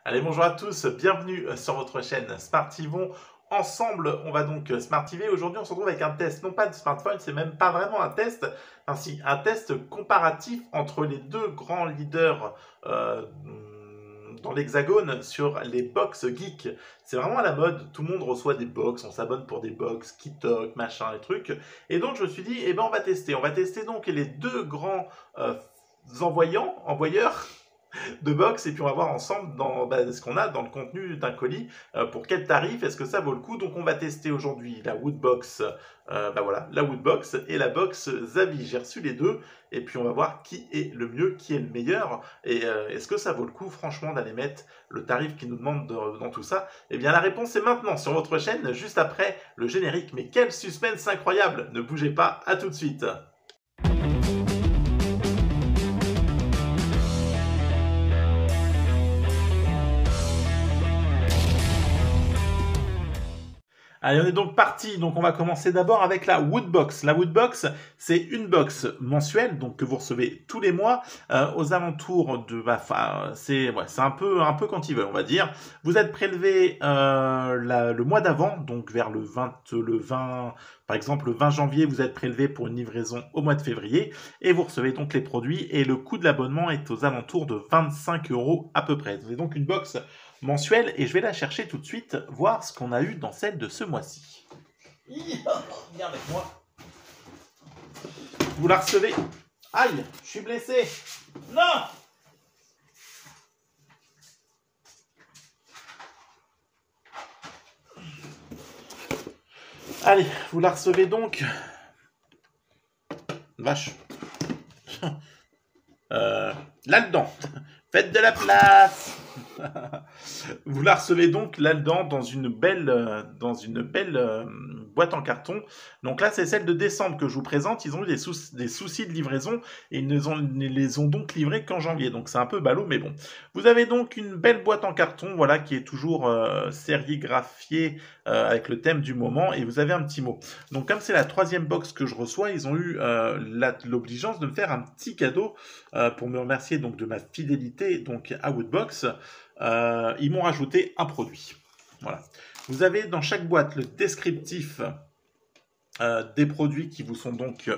Allez, bonjour à tous, bienvenue sur votre chaîne Smartivon. Ensemble, on va donc Smartiver. Aujourd'hui, on se retrouve avec un test, non pas de smartphone, c'est même pas vraiment un test, ainsi un test comparatif entre les deux grands leaders dans l'hexagone sur les box geeks. C'est vraiment à la mode, tout le monde reçoit des box, on s'abonne pour des box, Kitok, machin, et trucs. Et donc, je me suis dit, eh ben, on va tester. On va tester donc les deux grands envoyeurs de box et puis on va voir ensemble ce qu'on a dans le contenu d'un colis, pour quel tarif, est-ce que ça vaut le coup. Donc on va tester aujourd'hui la Woodbox, voilà, la Woodbox et la box Zavi. J'ai reçu les deux et puis on va voir qui est le mieux, qui est le meilleur et est-ce que ça vaut le coup franchement d'aller mettre le tarif qu'ils nous demandent dans tout ça. Eh bien la réponse est maintenant sur votre chaîne, juste après le générique. Mais quel suspense incroyable, ne bougez pas, à tout de suite. Allez, on est donc parti. Donc, on va commencer d'abord avec la Woodbox. La Woodbox, c'est une box mensuelle, donc que vous recevez tous les mois, aux alentours de, c'est un peu quand ils veulent, on va dire. Vous êtes prélevé le mois d'avant, donc vers le 20, par exemple le 20 janvier, vous êtes prélevé pour une livraison au mois de février, et vous recevez donc les produits. Et le coût de l'abonnement est aux alentours de 25 € à peu près. C'est donc une box mensuelle et je vais la chercher tout de suite, voir ce qu'on a eu dans celle de ce mois-ci. Viens avec moi. Vous la recevez. Aïe, je suis blessé. Non. Allez, vous la recevez donc. Vache. Là-dedans. Faites de la place. Vous la recevez donc là-dedans dans une belle boîte en carton. Donc là, c'est celle de décembre que je vous présente. Ils ont eu des soucis de livraison et ils ne les ont donc livrés qu'en janvier. Donc c'est un peu ballot, mais bon. Vous avez donc une belle boîte en carton, voilà, qui est toujours sérigraphiée avec le thème du moment. Et vous avez un petit mot. Donc comme c'est la troisième box que je reçois, ils ont eu l'obligeance de me faire un petit cadeau pour me remercier donc de ma fidélité donc à Woodbox. Ils m'ont rajouté un produit. Voilà. Vous avez dans chaque boîte le descriptif des produits qui vous sont donc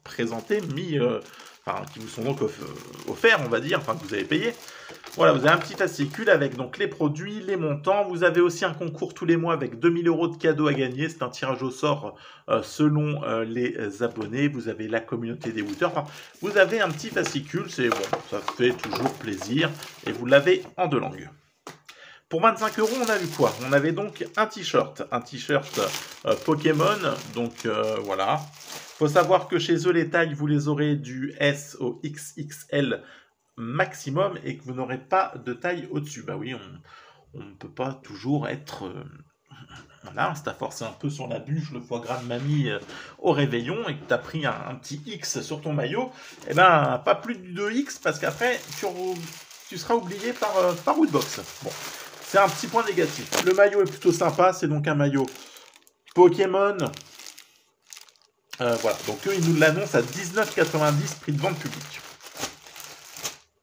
présentés, qui vous sont donc offerts, on va dire, enfin que vous avez payé. Voilà, vous avez un petit fascicule avec donc les produits, les montants. Vous avez aussi un concours tous les mois avec 2000 € de cadeaux à gagner. C'est un tirage au sort selon les abonnés. Vous avez la communauté des Wooters. Enfin, vous avez un petit fascicule, c'est bon, ça fait toujours plaisir. Et vous l'avez en deux langues. Pour 25 €, on a vu quoi? On avait donc un t-shirt Pokémon, donc voilà. Faut savoir que chez eux, les tailles, vous les aurez du S au XXL maximum et que vous n'aurez pas de taille au-dessus. Bah oui, on ne peut pas toujours être... voilà, si t'as forcé un peu sur la bûche le foie gras de mamie au réveillon et que t'as pris un petit X sur ton maillot, eh ben, pas plus de 2X parce qu'après, tu seras oublié par Woodbox. Bon. C'est un petit point négatif. Le maillot est plutôt sympa. C'est donc un maillot Pokémon. Voilà. Donc eux, ils nous l'annoncent à 19,90 prix de vente publique.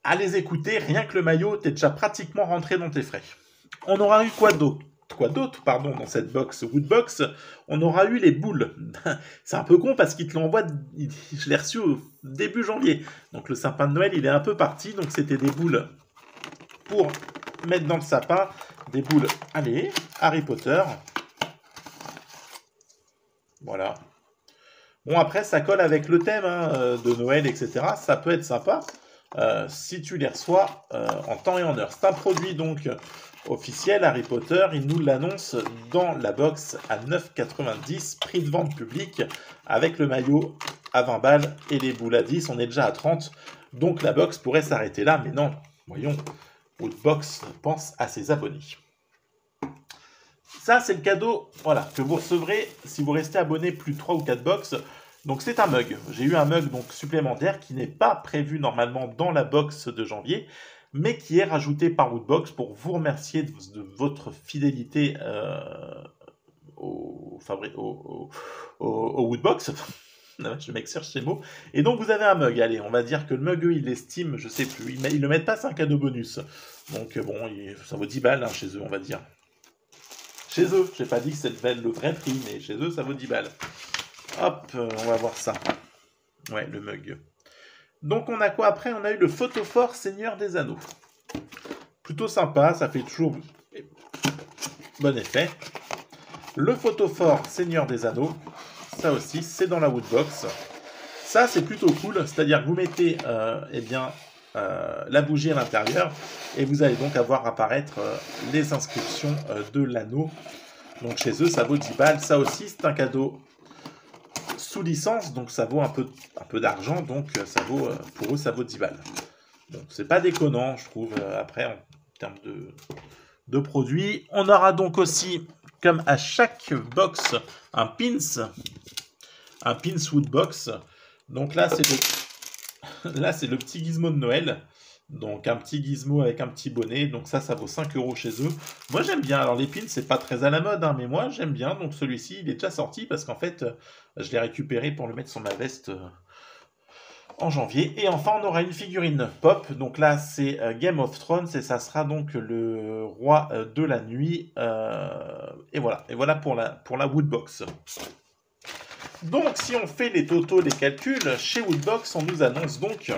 À les écouter, rien que le maillot, t'es déjà pratiquement rentré dans tes frais. On aura eu quoi d'autre dans cette box Woodbox? On aura eu les boules. C'est un peu con parce qu'ils te l'envoient, je l'ai reçu au début janvier. Donc le sapin de Noël, il est un peu parti. Donc c'était des boules pour mettre dans le sapin, des boules, allez, Harry Potter. Voilà. Bon, après, ça colle avec le thème de Noël, etc. Ça peut être sympa si tu les reçois en temps et en heure. C'est un produit donc officiel Harry Potter. Il nous l'annonce dans la box à 9,90, prix de vente public, avec le maillot à 20 balles et les boules à 10. On est déjà à 30. Donc la box pourrait s'arrêter là, mais non, voyons. Woodbox pense à ses abonnés. Ça, c'est le cadeau que vous recevrez si vous restez abonné plus de 3 ou 4 box. Donc, c'est un mug. J'ai eu un mug donc, supplémentaire qui n'est pas prévu normalement dans la box de janvier, mais qui est rajouté par Woodbox pour vous remercier de votre fidélité au Woodbox. Le mec cherche ses mots. Et donc vous avez un mug. Allez, on va dire que le mug, eux, ils l'estiment, je sais plus. Ils le mettent pas, c'est un cadeau bonus. Donc bon, ça vaut 10 balles hein, chez eux, on va dire. Chez eux, j'ai pas dit que c'était le vrai prix, mais chez eux, ça vaut 10 balles. Hop, on va voir ça. Ouais, le mug. Donc on a quoi après? On a eu le Photophore Seigneur des Anneaux. Plutôt sympa, ça fait toujours bon effet. Le Photophore Seigneur des Anneaux, ça aussi, c'est dans la Woodbox. Ça, c'est plutôt cool, c'est-à-dire que vous mettez la bougie à l'intérieur et vous allez donc avoir apparaître les inscriptions de l'anneau. Donc chez eux, ça vaut 10 balles. Ça aussi, c'est un cadeau sous licence, donc ça vaut un peu d'argent, donc ça vaut, pour eux, ça vaut 10 balles. Donc c'est pas déconnant, je trouve, après, en termes de produits. On aura donc aussi, comme à chaque box, un pins Woodbox. Donc là, c'est le petit gizmo de Noël. Donc un petit gizmo avec un petit bonnet. Donc ça vaut 5 € chez eux. Moi j'aime bien. Alors les pins, c'est pas très à la mode, hein, mais moi j'aime bien. Donc celui-ci, il est déjà sorti parce qu'en fait, je l'ai récupéré pour le mettre sur ma veste en janvier. Et enfin, on aura une figurine pop. Donc là, c'est Game of Thrones et ça sera donc le roi de la nuit. Et voilà pour la Woodbox. Donc, si on fait les totaux, les calculs, chez Woodbox, on nous annonce donc...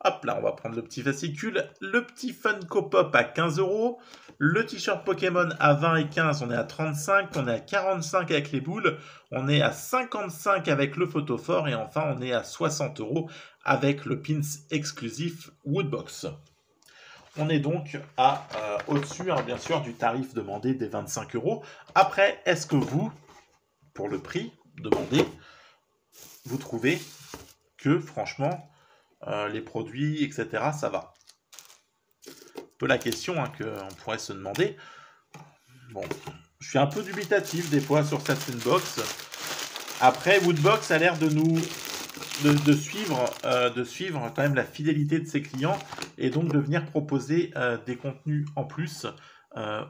Hop là, on va prendre le petit fascicule. Le petit Funko Pop à 15 €. Le t-shirt Pokémon à 20 et 15, on est à 35. On est à 45 avec les boules. On est à 55 avec le Photophore. Et enfin, on est à 60 € avec le pins exclusif Woodbox. On est donc au-dessus, hein, bien sûr, du tarif demandé des 25 €. Après, est-ce que vous... pour le prix demandé, vous trouvez que franchement, les produits, etc., ça va. Un peu la question hein, qu'on pourrait se demander. Bon, je suis un peu dubitatif des fois sur certaines box. Après, Woodbox a l'air de suivre quand même la fidélité de ses clients et donc de venir proposer des contenus en plus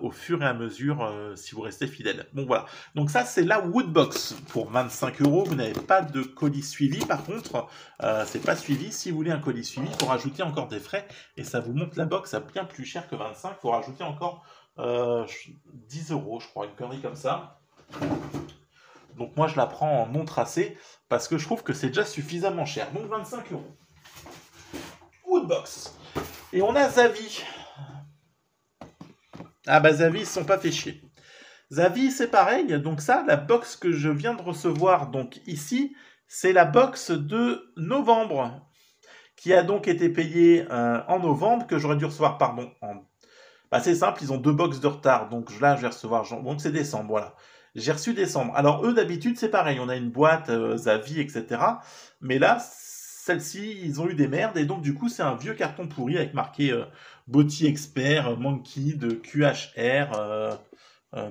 au fur et à mesure si vous restez fidèle. Bon voilà, donc ça c'est la Woodbox pour 25 €. Vous n'avez pas de colis suivi, par contre c'est pas suivi. Si vous voulez un colis suivi, il faut rajouter encore des frais et ça vous monte la box à bien plus cher que 25. Il faut rajouter encore 10 € je crois, une connerie comme ça. Donc moi je la prends en non tracé parce que je trouve que c'est déjà suffisamment cher. Donc 25 €. Woodbox. Et on a Zavi. Ah bah Zavi, ils se sont pas fait chier. Zavi, c'est pareil. Donc ça, la box que je viens de recevoir donc ici, c'est la box de novembre qui a donc été payée en novembre, que j'aurais dû recevoir, pardon, Bah, c'est simple, ils ont 2 box de retard. Donc là, je vais recevoir... Donc c'est décembre, voilà. J'ai reçu décembre. Alors eux, d'habitude, c'est pareil. On a une boîte, Zavi, etc. Mais là, celle-ci, ils ont eu des merdes. Et donc, du coup, c'est un vieux carton pourri avec marqué Body Expert, Monkey, de QHR,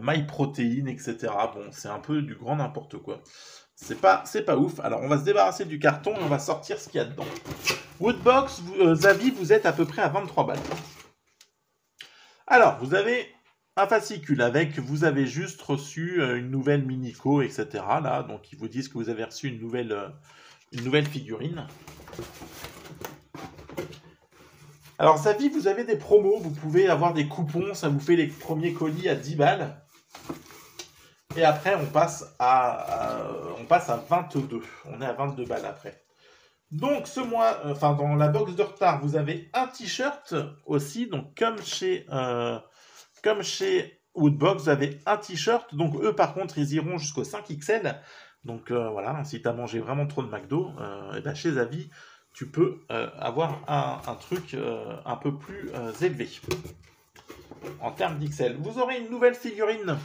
MyProtein, etc. Bon, c'est un peu du grand n'importe quoi. C'est pas ouf. Alors, on va se débarrasser du carton et on va sortir ce qu'il y a dedans. Woodbox, Zavi, vous êtes à peu près à 23 balles. Alors, vous avez un fascicule avec, vous avez juste reçu une nouvelle Minico, etc. Là, donc ils vous disent que vous avez reçu une nouvelle figurine. Alors, Zavi, vous avez des promos, vous pouvez avoir des coupons, ça vous fait les premiers colis à 10 balles. Et après, on passe à 22. On est à 22 balles après. Donc, ce mois, dans la box de retard, vous avez un t-shirt aussi. Donc, comme chez Woodbox, vous avez un t-shirt. Donc, eux, par contre, ils iront jusqu'au 5XL. Donc, voilà, si tu as mangé vraiment trop de McDo, et ben chez Zavi, tu peux avoir un truc un peu plus élevé en termes d'XL. Vous aurez une nouvelle figurine.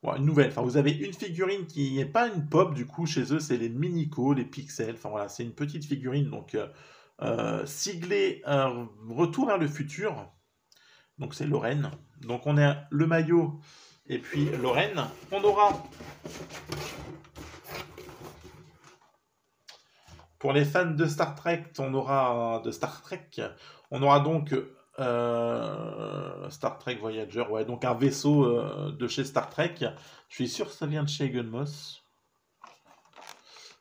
Bon, une nouvelle. Enfin, vous avez une figurine qui n'est pas une pop, du coup, chez eux, c'est les Minico, les Pixels. Enfin, voilà, c'est une petite figurine, donc siglée Retour vers le futur. Donc, c'est Lorraine. Donc, on a le maillot et puis Lorraine. On aura, pour les fans de Star Trek, on aura donc Star Trek Voyager, ouais, donc un vaisseau de chez Star Trek. Je suis sûr que ça vient de chez Egon Moss.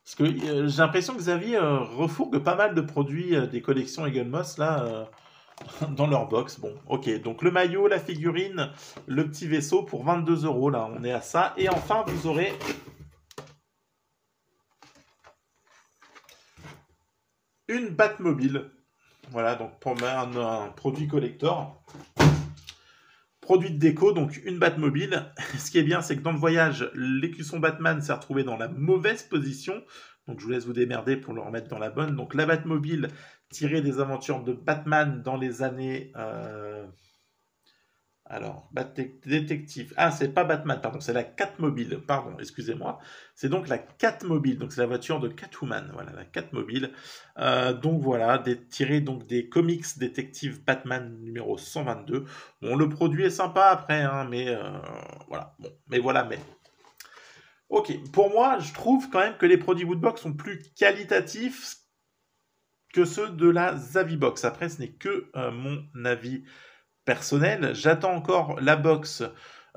Parce que j'ai l'impression que Xavier refourgue pas mal de produits des collections Eaglemoss là dans leur box. Bon, ok. Donc le maillot, la figurine, le petit vaisseau pour 22 € là, on est à ça. Et enfin, vous aurez une Batmobile. Voilà, donc pour un produit collector. Produit de déco, donc une Batmobile. Ce qui est bien, c'est que dans le voyage, l'écusson Batman s'est retrouvé dans la mauvaise position. Donc je vous laisse vous démerder pour le remettre dans la bonne. Donc la Batmobile tirée des aventures de Batman dans les années... Alors, Détective. Ah, c'est pas Batman, pardon, c'est la Catmobile. Pardon, excusez-moi. C'est donc la Catmobile. Donc c'est la voiture de Catwoman. Voilà, la Catmobile. Donc voilà, tiré donc des comics Détective Batman numéro 122. Bon, le produit est sympa après, hein, mais voilà. Bon, mais voilà, mais. Ok, pour moi, je trouve quand même que les produits Woodbox sont plus qualitatifs que ceux de la Zavibox. Après, ce n'est que mon avis personnel. J'attends encore la box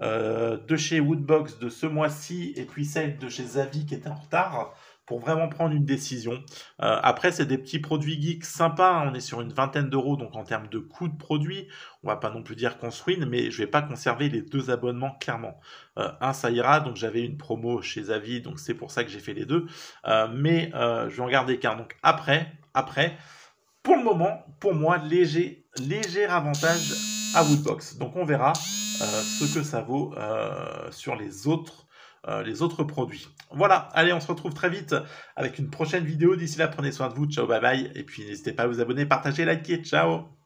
de chez Woodbox de ce mois-ci et puis celle de chez Zavi qui était en retard pour vraiment prendre une décision. Après, c'est des petits produits geeks sympas. Hein. On est sur une vingtaine d'euros, donc en termes de coût de produit, on va pas non plus dire qu'on se ruine, mais je vais pas conserver les 2 abonnements clairement. Un, ça ira, donc j'avais une promo chez Zavi, donc c'est pour ça que j'ai fait les 2. Mais je vais en garder qu'un. Donc après, pour le moment, pour moi, léger avantage à Woodbox. Donc on verra ce que ça vaut sur les autres produits. Voilà, allez, on se retrouve très vite avec une prochaine vidéo. D'ici là, prenez soin de vous. Ciao, bye bye. Et puis n'hésitez pas à vous abonner, partager, liker. Ciao.